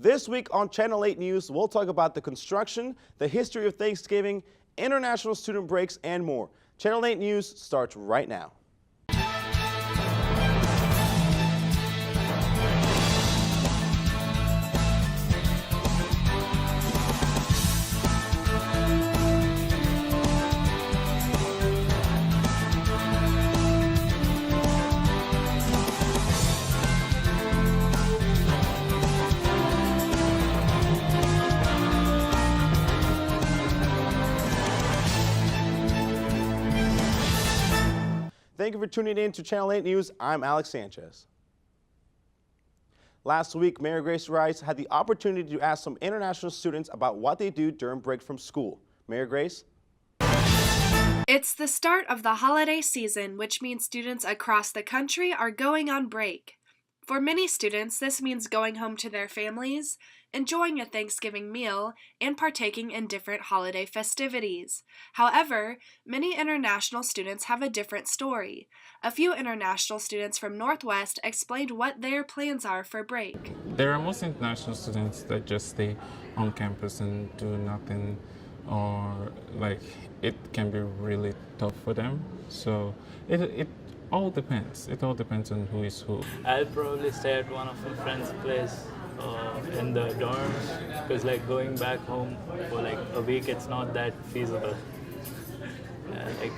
This week on Channel 8 News, we'll talk about the construction, the history of Thanksgiving, international student breaks, and more. Channel 8 News starts right now. Thank you for tuning in to Channel 8 News. I'm Alex Sanchez. Last week, Mayor Grace Rice had the opportunity to ask some international students about what they do during break from school. Mayor Grace? It's the start of the holiday season, which means students across the country are going on break. For many students, this means going home to their families, enjoying a Thanksgiving meal, and partaking in different holiday festivities. However, many international students have a different story. A few international students from Northwest explained what their plans are for break. There are most international students that just stay on campus and do nothing, or it can be really tough for them. So it all depends. It all depends on who is who. I'll probably stay at one of my friend's place in the dorms, because going back home for a week, it's not that feasible.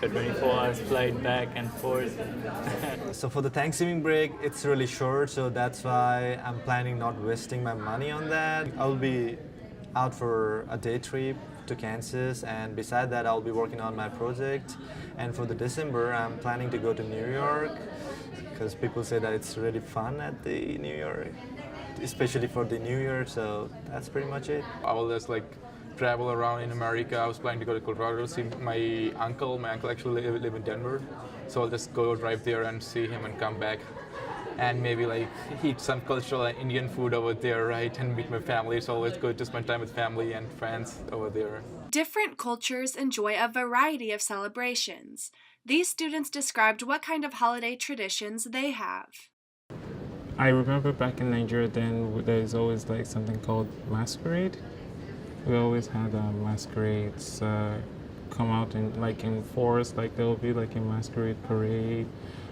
A 24 hours flight back and forth. So for the Thanksgiving break, it's really short, so that's why I'm planning not wasting my money on that. I'll be out for a day trip to Kansas, and beside that I'll be working on my project. And for the December, I'm planning to go to New York, because people say that it's really fun at the New York, especially for the New Year, so that's pretty much it. I will just travel around in America. I was planning to go to Colorado to see my uncle. My uncle actually live in Denver, so I'll just go drive there and see him and come back. And maybe eat some cultural Indian food over there, right? And meet my family. It's always good to spend time with family and friends over there. Different cultures enjoy a variety of celebrations. These students described what kind of holiday traditions they have. I remember back in Nigeria, then there's always something called masquerade. We always had masquerades come out in force. There will be a masquerade parade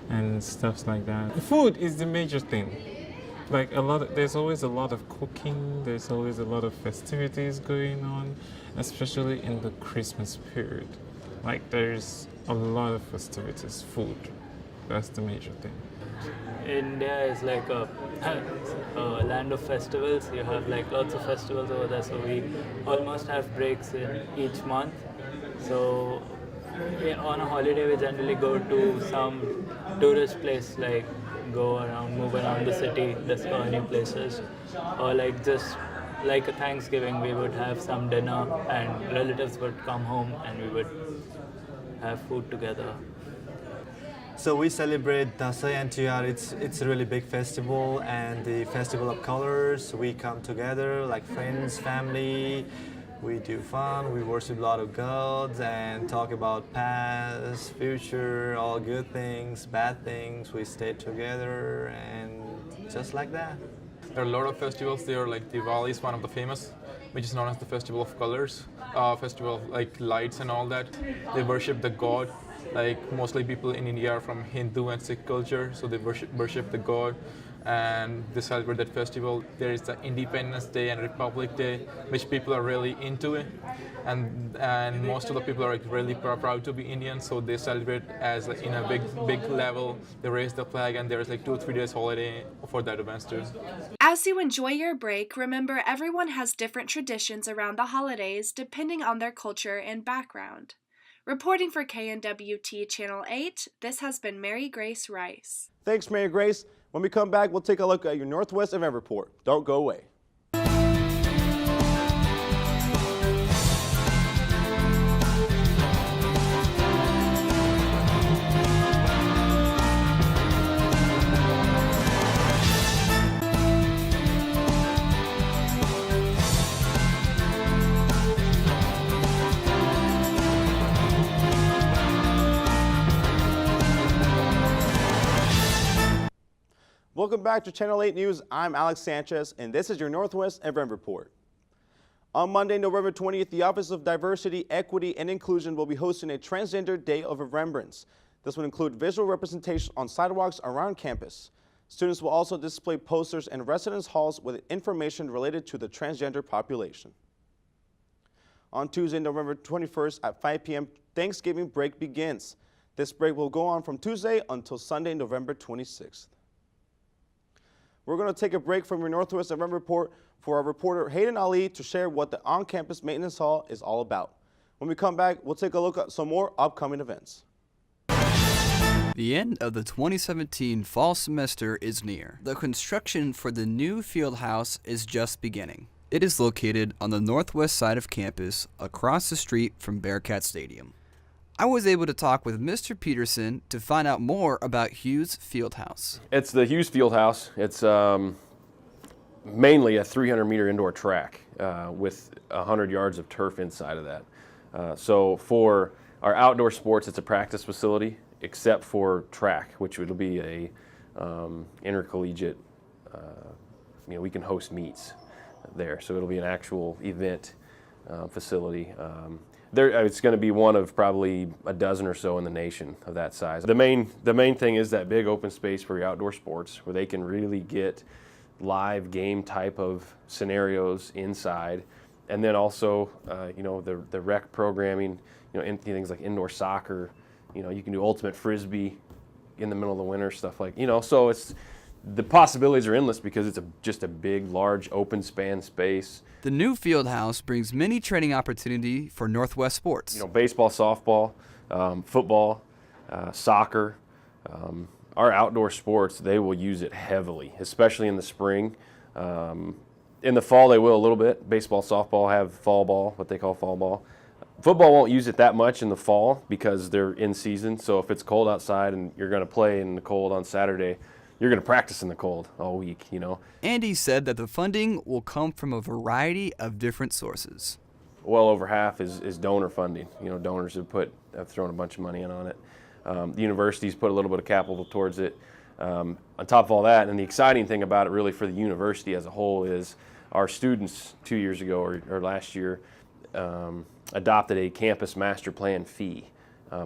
and stuff like that. Food is the major thing. There's always a lot of cooking. There's always a lot of festivities going on, especially in the Christmas period. There's a lot of festivities. Food, that's the major thing. India is a land of festivals. You have lots of festivals over there, so we almost have breaks in each month. So on a holiday, we generally go to some tourist place, go around, move around the city, discover new places, or just like a Thanksgiving, we would have some dinner and relatives would come home and we would have food together. So we celebrate Dasai and Tiyar. It's a really big festival, and the festival of colors. We come together like friends, family. We do fun, we worship a lot of gods and talk about past, future, all good things, bad things. We stay together and just like that. There are a lot of festivals there, Diwali is one of the famous, which is known as the Festival of Colors, festival of lights and all that. They worship the god. Mostly people in India are from Hindu and Sikh culture, so they worship the god, and they celebrate that festival. There is the Independence Day and Republic Day, which people are really into it, and most of the people are really proud to be Indian, so they celebrate as in a big level. They raise the flag, and there is 2 or 3 days holiday for that event too. As you enjoy your break, remember everyone has different traditions around the holidays depending on their culture and background. Reporting for KNWT Channel 8, this has been Mary Grace Rice. Thanks, Mayor Grace. When we come back, we'll take a look at your Northwest event report. Don't go away. Welcome back to Channel 8 News. I'm Alex Sanchez, and this is your Northwest Event Report. On Monday, November 20th, the Office of Diversity, Equity, and Inclusion will be hosting a Transgender Day of Remembrance. This will include visual representation on sidewalks around campus. Students will also display posters in residence halls with information related to the transgender population. On Tuesday, November 21st at 5 p.m., Thanksgiving break begins. This break will go on from Tuesday until Sunday, November 26th. We're going to take a break from your Northwest Event Report for our reporter Hayden Ali to share what the on-campus maintenance hall is all about. When we come back, we'll take a look at some more upcoming events. The end of the 2017 fall semester is near. The construction for the new Fieldhouse is just beginning. It is located on the northwest side of campus, across the street from Bearcat Stadium. I was able to talk with Mr. Peterson to find out more about Hughes Fieldhouse. It's the Hughes Fieldhouse. It's mainly a 300-meter indoor track with 100 yards of turf inside of that. So for our outdoor sports, it's a practice facility, except for track, which would be a intercollegiate. We can host meets there, so it'll be an actual event facility. It's going to be one of probably a dozen or so in the nation of that size. The main thing is that big open space for your outdoor sports, where they can really get live game type of scenarios inside, and then also the rec programming, things like indoor soccer. You can do ultimate frisbee in the middle of the winter, stuff like so it's. The possibilities are endless because it's just a big, large, open span space. The new Fieldhouse brings many training opportunity for Northwest sports. Baseball, softball, football, soccer, our outdoor sports, they will use it heavily, especially in the spring. In the fall, they will a little bit. Baseball, softball have fall ball, what they call fall ball. Football won't use it that much in the fall because they're in season. So if it's cold outside and you're going to play in the cold on Saturday, you're going to practice in the cold all week, Andy said that the funding will come from a variety of different sources. Well over half is donor funding. Donors have thrown a bunch of money in on it. The universities put a little bit of capital towards it. On top of all that, and the exciting thing about it really for the university as a whole is our students 2 years ago or last year adopted a campus master plan fee.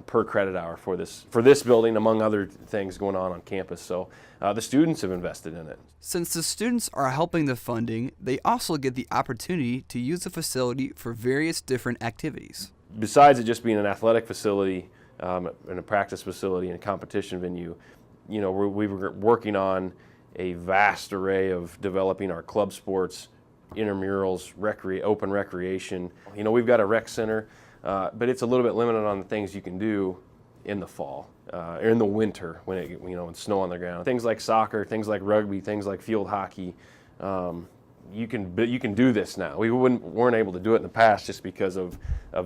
Per credit hour for this building, among other things going on campus. So the students have invested in it. Since the students are helping the funding, they also get the opportunity to use the facility for various different activities. Besides it just being an athletic facility, and a practice facility and a competition venue, we were working on a vast array of developing our club sports, intramurals, open recreation. We've got a rec center. But it's a little bit limited on the things you can do in the fall, or in the winter when it's snow on the ground. Things like soccer, things like rugby, things like field hockey. You can do this now. We weren't able to do it in the past just because of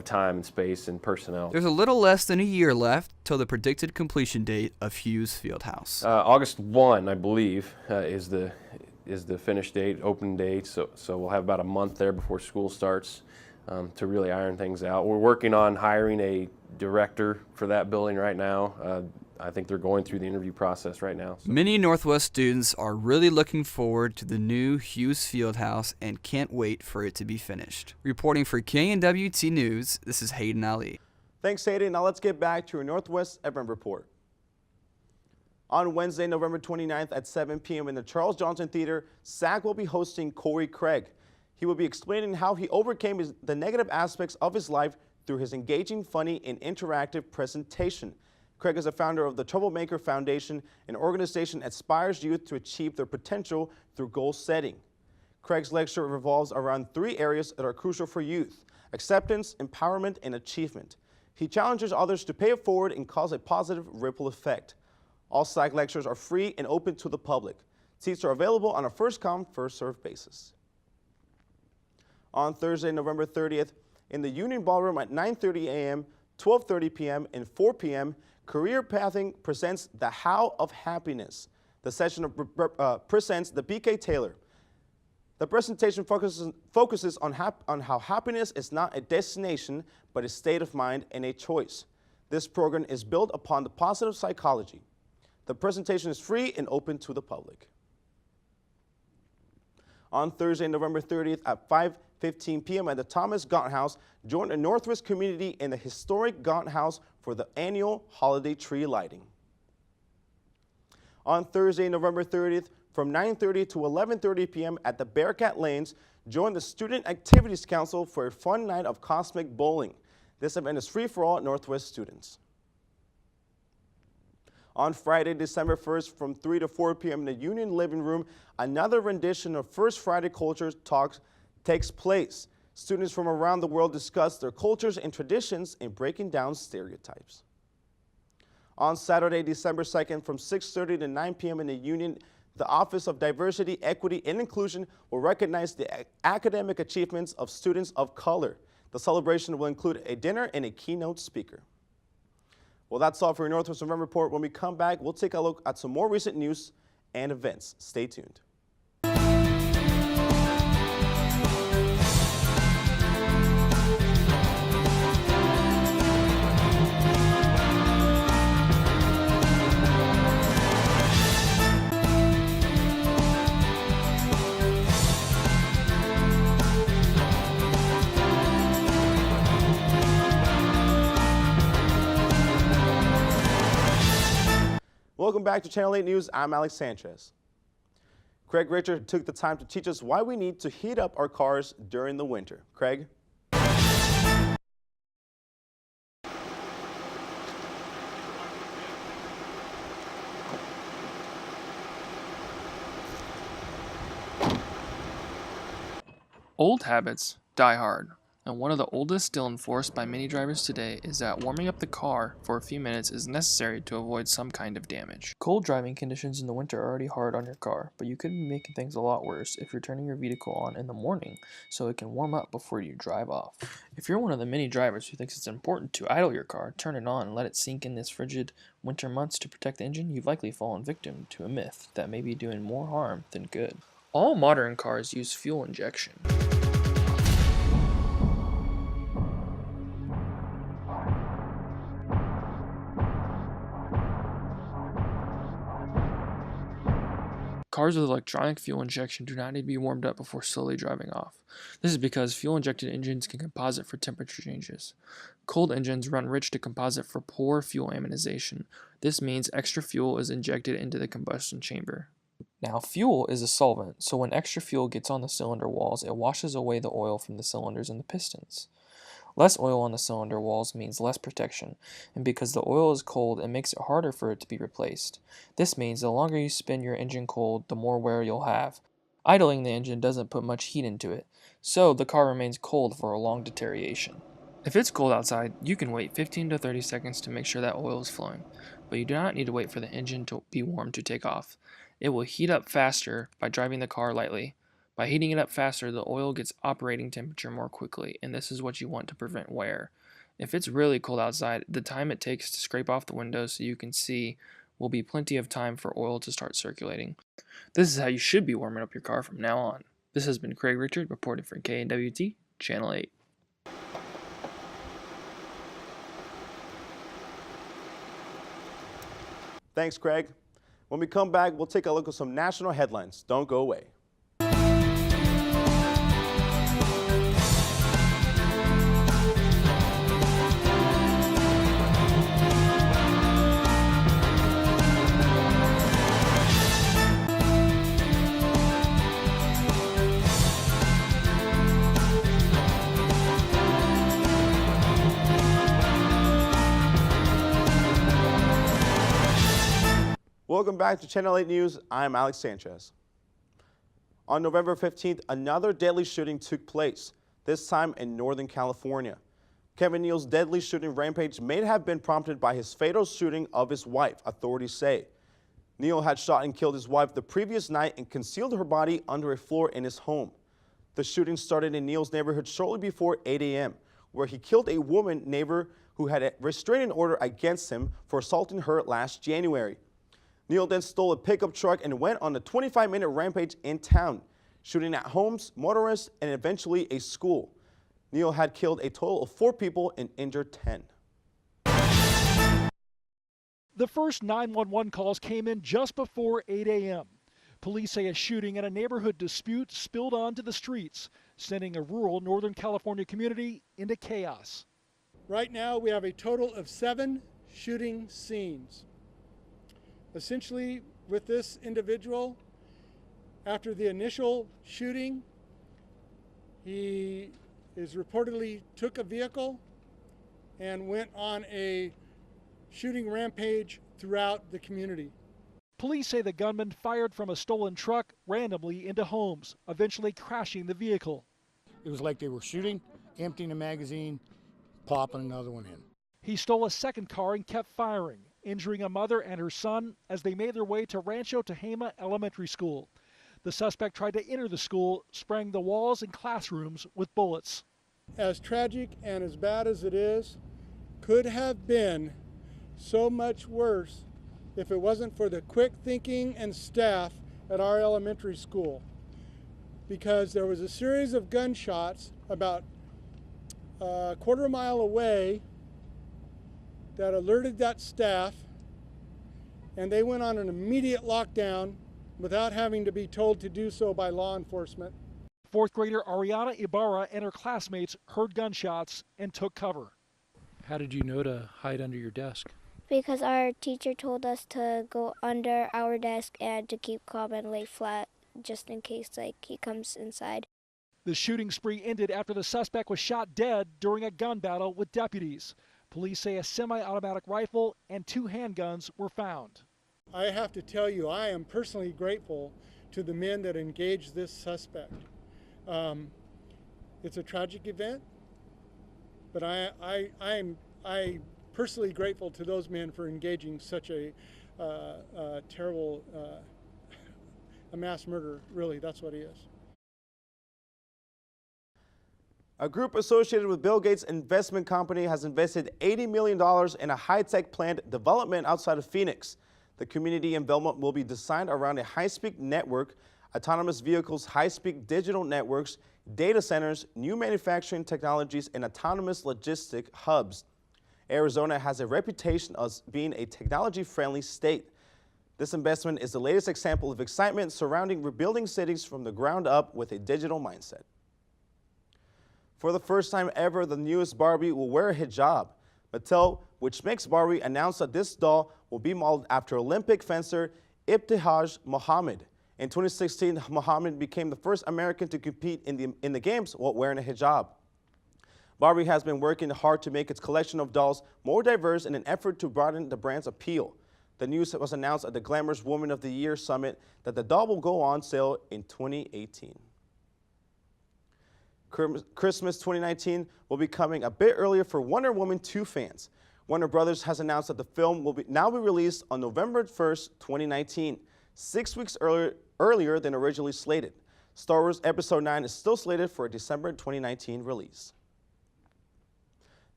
time and space and personnel. There's a little less than a year left till the predicted completion date of Hughes Fieldhouse. August 1, I believe, is the finish date, open date. So we'll have about a month there before school starts. To really iron things out. We're working on hiring a director for that building right now. I think they're going through the interview process right now. So. Many Northwest students are really looking forward to the new Hughes Fieldhouse and can't wait for it to be finished. Reporting for KNWT News, this is Hayden Ali. Thanks, Hayden. Now let's get back to your Northwest Event Report. On Wednesday, November 29th at 7 p.m. in the Charles Johnson Theater, SAC will be hosting Corey Craig. He will be explaining how he overcame the negative aspects of his life through his engaging, funny, and interactive presentation. Craig is a founder of the Troublemaker Foundation, an organization that aspires youth to achieve their potential through goal setting. Craig's lecture revolves around 3 areas that are crucial for youth: acceptance, empowerment, and achievement. He challenges others to pay it forward and cause a positive ripple effect. All SAC lectures are free and open to the public. Seats are available on a first-come, first-served basis. On Thursday, November 30th, in the Union Ballroom at 9:30 a.m., 12:30 p.m., and 4 p.m., Career Pathing presents The How of Happiness. The session presents the B.K. Taylor. The presentation focuses on how happiness is not a destination, but a state of mind and a choice. This program is built upon the positive psychology. The presentation is free and open to the public. On Thursday, November 30th at 5:15 p.m. at the Thomas Gaunt House, join the Northwest community in the historic Gaunt House for the annual holiday tree lighting. On Thursday, November 30th, from 9:30 to 11:30 p.m. at the Bearcat Lanes, join the Student Activities Council for a fun night of cosmic bowling. This event is free for all Northwest students. On Friday, December 1st, from 3 to 4 p.m. in the Union Living Room, another rendition of First Friday Culture Talks takes place. Students from around the world discuss their cultures and traditions in breaking down stereotypes. On Saturday, December 2nd, from 6:30 to 9 p.m. in the Union, the Office of Diversity, Equity, and Inclusion will recognize the academic achievements of students of color. The celebration will include a dinner and a keynote speaker. Well, that's all for your Northwest November Report. When we come back, we'll take a look at some more recent news and events. Stay tuned. Welcome back to Channel 8 News. I'm Alex Sanchez. Craig Richard took the time to teach us why we need to heat up our cars during the winter. Craig? Old habits die hard, and one of the oldest still enforced by many drivers today is that warming up the car for a few minutes is necessary to avoid some kind of damage. Cold driving conditions in the winter are already hard on your car, but you could be making things a lot worse if you're turning your vehicle on in the morning so it can warm up before you drive off. If you're one of the many drivers who thinks it's important to idle your car, turn it on and let it sink in this frigid winter months to protect the engine, you've likely fallen victim to a myth that may be doing more harm than good. All modern cars use fuel injection. Cars with electronic fuel injection do not need to be warmed up before slowly driving off. This is because fuel-injected engines can composite for temperature changes. Cold engines run rich to composite for poor fuel ionization. This means extra fuel is injected into the combustion chamber. Now, fuel is a solvent, so when extra fuel gets on the cylinder walls, it washes away the oil from the cylinders and the pistons. Less oil on the cylinder walls means less protection, and because the oil is cold, it makes it harder for it to be replaced. This means the longer you spin your engine cold, the more wear you'll have. Idling the engine doesn't put much heat into it, so the car remains cold for a long deterioration. If it's cold outside, you can wait 15 to 30 seconds to make sure that oil is flowing, but you do not need to wait for the engine to be warm to take off. It will heat up faster by driving the car lightly. By heating it up faster, the oil gets operating temperature more quickly, and this is what you want to prevent wear. If it's really cold outside, the time it takes to scrape off the windows so you can see will be plenty of time for oil to start circulating. This is how you should be warming up your car from now on. This has been Craig Richard reporting for KNWT Channel 8. Thanks, Craig. When we come back, we'll take a look at some national headlines. Don't go away. Welcome back to Channel 8 News. I'm Alex Sanchez. On November 15th, another deadly shooting took place, this time in Northern California. Kevin Neal's deadly shooting rampage may have been prompted by his fatal shooting of his wife, authorities say. Neal had shot and killed his wife the previous night and concealed her body under a floor in his home. The shooting started in Neal's neighborhood shortly before 8 a.m., where he killed a woman neighbor who had a restraining order against him for assaulting her last January. Neal then stole a pickup truck and went on a 25-minute rampage in town, shooting at homes, motorists, and eventually a school. Neal had killed a total of 4 people and injured 10. The first 911 calls came in just before 8 a.m. Police say a shooting and a neighborhood dispute spilled onto the streets, sending a rural Northern California community into chaos. Right now, we have a total of 7 shooting scenes. Essentially, with this individual, after the initial shooting, he reportedly took a vehicle and went on a shooting rampage throughout the community. Police say the gunman fired from a stolen truck randomly into homes, eventually crashing the vehicle. It was like they were shooting, emptying a magazine, popping another one in. He stole a second car and kept firing, injuring a mother and her son as they made their way to Rancho Tehama Elementary School. The suspect tried to enter the school, spraying the walls and classrooms with bullets. As tragic and as bad as it is, could have been so much worse if it wasn't for the quick thinking and staff at our elementary school. Because there was a series of gunshots about a quarter mile away that alerted that staff, and they went on an immediate lockdown without having to be told to do so by law enforcement. Fourth grader Ariana Ibarra and her classmates heard gunshots and took cover. How did you know to hide under your desk? Because our teacher told us to go under our desk and to keep calm and lay flat just in case he comes inside. The shooting spree ended after the suspect was shot dead during a gun battle with deputies. Police say a semi-automatic rifle and 2 handguns were found. I have to tell you, I am personally grateful to the men that engaged this suspect. It's a tragic event, but I'm personally grateful to those men for engaging such a terrible a mass murder. Really, that's what he is. A group associated with Bill Gates' investment company has invested $80 million in a high-tech plant development outside of Phoenix. The community in Belmont will be designed around a high-speed network, autonomous vehicles, high-speed digital networks, data centers, new manufacturing technologies, and autonomous logistic hubs. Arizona has a reputation as being a technology-friendly state. This investment is the latest example of excitement surrounding rebuilding cities from the ground up with a digital mindset. For the first time ever, the newest Barbie will wear a hijab. Mattel, which makes Barbie, announced that this doll will be modeled after Olympic fencer Ibtihaj Muhammad. In 2016, Muhammad became the first American to compete in the games while wearing a hijab. Barbie has been working hard to make its collection of dolls more diverse in an effort to broaden the brand's appeal. The news was announced at the Glamorous Woman of the Year Summit that the doll will go on sale in 2018. Christmas 2019 will be coming a bit earlier for Wonder Woman 2 fans. Warner Brothers has announced that the film will now be released on November 1st, 2019, 6 weeks earlier than originally slated. Star Wars Episode 9 is still slated for a December 2019 release.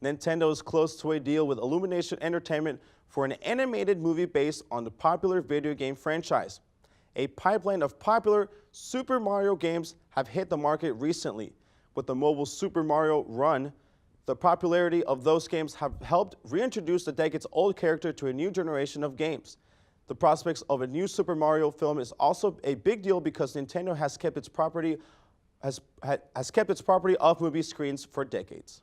Nintendo is close to a deal with Illumination Entertainment for an animated movie based on the popular video game franchise. A pipeline of popular Super Mario games have hit the market recently. With the mobile Super Mario Run, the popularity of those games have helped reintroduce the decades-old character to a new generation of games. The prospects of a new Super Mario film is also a big deal because Nintendo has kept its property off movie screens for decades.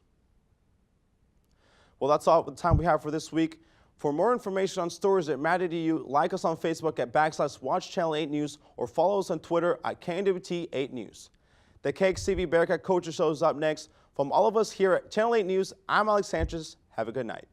Well, that's all the time we have for this week. For more information on stories that matter to you, like us on Facebook at /Watch Channel 8 News or follow us on Twitter at KNWT 8 News. The KXTV Bearcat Culture Show is up next. From all of us here at Channel 8 News, I'm Alex Sanchez. Have a good night.